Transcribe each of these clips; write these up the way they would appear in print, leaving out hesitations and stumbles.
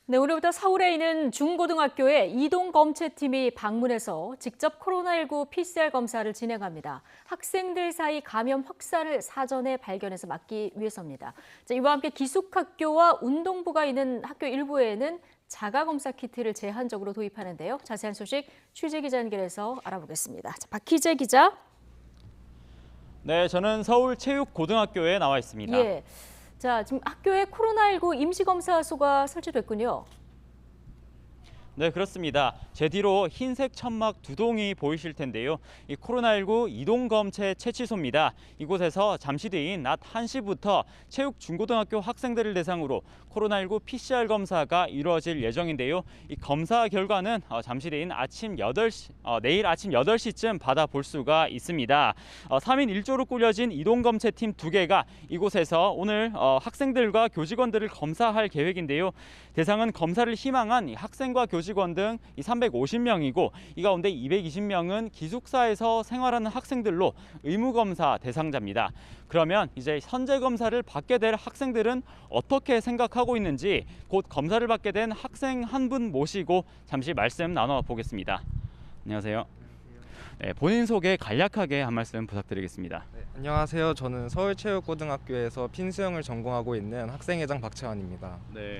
네, 오늘부터 서울에 있는 중고등학교에 이동검체팀이 방문해서 직접 코로나19 PCR 검사를 진행합니다. 학생들 사이 감염 확산을 사전에 발견해서 막기 위해서입니다. 이와 함께 기숙학교와 운동부가 있는 학교 일부에는 자가검사 키트를 제한적으로 도입하는데요. 자세한 소식 취재기자 연결해서 알아보겠습니다. 박희재 기자. 네, 저는 서울체육고등학교에 나와 있습니다. 예. 지금 학교에 코로나19 임시검사소가 설치됐군요. 네, 그렇습니다. 제 뒤로 흰색 천막 두 동이 보이실 텐데요. 이 코로나19 이동검체 채취소입니다. 이곳에서 잠시 뒤인 낮 1시부터 체육중고등학교 학생들을 대상으로 코로나19 PCR 검사가 이루어질 예정인데요. 이 검사 결과는 잠시 뒤인 내일 아침 8시쯤 받아볼 수가 있습니다. 3인 1조로 꾸려진 이동검체팀 2개가 이곳에서 오늘 학생들과 교직원들을 검사할 계획인데요. 대상은 검사를 희망한 학생과 교직원 등 350명이고 이 가운데 220명은 기숙사에서 생활하는 학생들로 의무검사 대상자입니다. 그러면 이제 현재 검사를 받게 될 학생들은 어떻게 생각하고 있는지 곧 검사를 받게 된 학생 한 분 모시고 잠시 말씀 나눠보겠습니다. 안녕하세요. 네, 본인 소개 간략하게 한 말씀 부탁드리겠습니다. 네, 안녕하세요. 저는 서울체육고등학교에서 핀수영을 전공하고 있는 학생회장 박채환입니다. 네,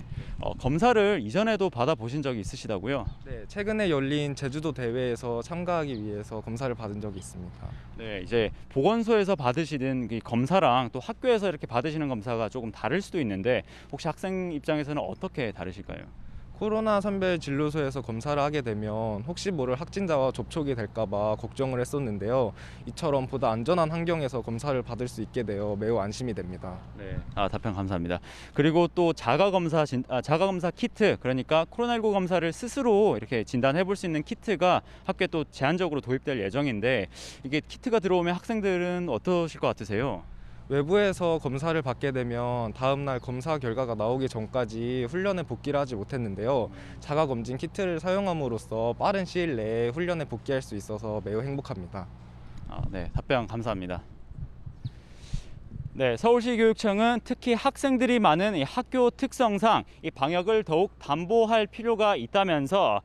검사를 이전에도 받아보신 적이 있으시다고요? 네, 최근에 열린 제주도 대회에서 참가하기 위해서 검사를 받은 적이 있습니다. 네, 이제 보건소에서 받으시는 이 검사랑 또 학교에서 이렇게 받으시는 검사가 조금 다를 수도 있는데 혹시 학생 입장에서는 어떻게 다르실까요? 코로나 선별 진료소에서 검사를 하게 되면 혹시 모를 확진자와 접촉이 될까봐 걱정을 했었는데요. 이처럼 보다 안전한 환경에서 검사를 받을 수 있게 되어 매우 안심이 됩니다. 네, 답변 감사합니다. 그리고 또 자가검사 키트, 그러니까 코로나19 검사를 스스로 이렇게 진단해 볼 수 있는 키트가 학교에 또 제한적으로 도입될 예정인데 이게 키트가 들어오면 학생들은 어떠실 것 같으세요? 외부에서 검사를 받게 되면 다음날 검사 결과가 나오기 전까지 훈련에 복귀를 하지 못했는데요. 자가검진 키트를 사용함으로써 빠른 시일 내에 훈련에 복귀할 수 있어서 매우 행복합니다. 네, 답변 감사합니다. 네, 서울시 교육청은 특히 학생들이 많은 이 학교 특성상 이 방역을 더욱 담보할 필요가 있다면서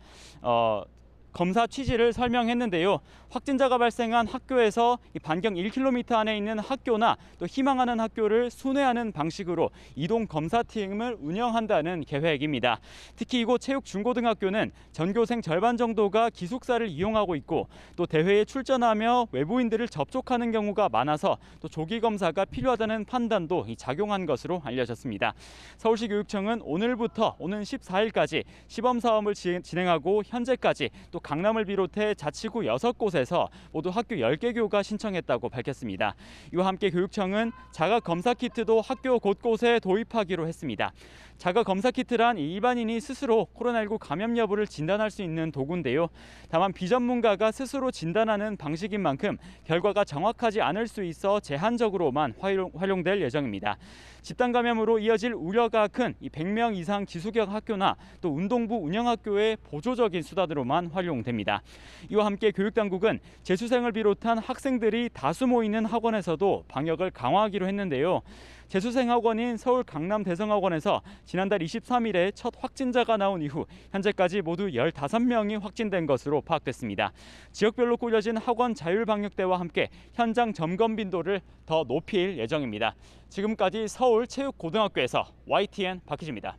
검사 취지를 설명했는데요. 확진자가 발생한 학교에서 이 반경 1km 안에 있는 학교나 또 희망하는 학교를 순회하는 방식으로 이동 검사팀을 운영한다는 계획입니다. 특히 이곳 체육중고등학교는 전교생 절반 정도가 기숙사를 이용하고 있고 또 대회에 출전하며 외부인들을 접촉하는 경우가 많아서 또 조기 검사가 필요하다는 판단도 작용한 것으로 알려졌습니다. 서울시 교육청은 오늘부터 오는 14일까지 시범 사업을 진행하고 현재까지 또 강남을 비롯해 자치구 6곳에서 모두 학교 10개 교가 신청했다고 밝혔습니다. 이와 함께 교육청은 자가 검사 키트도 학교 곳곳에 도입하기로 했습니다. 자가 검사 키트란 일반인이 스스로 코로나19 감염 여부를 진단할 수 있는 도구인데요. 다만 비전문가가 스스로 진단하는 방식인 만큼 결과가 정확하지 않을 수 있어 제한적으로만 활용될 예정입니다. 집단 감염으로 이어질 우려가 큰 100명 이상 기숙형 학교나 또 운동부 운영학교의 보조적인 수단으로만 활용됩니다. 이와 함께 교육당국은 재수생을 비롯한 학생들이 다수 모이는 학원에서도 방역을 강화하기로 했는데요. 재수생 학원인 서울 강남 대성학원에서 지난달 23일에 첫 확진자가 나온 이후 현재까지 모두 15명이 확진된 것으로 파악됐습니다. 지역별로 꾸려진 학원 자율방역대와 함께 현장 점검 빈도를 더 높일 예정입니다. 지금까지 서울체육고등학교에서 YTN 박희주입니다.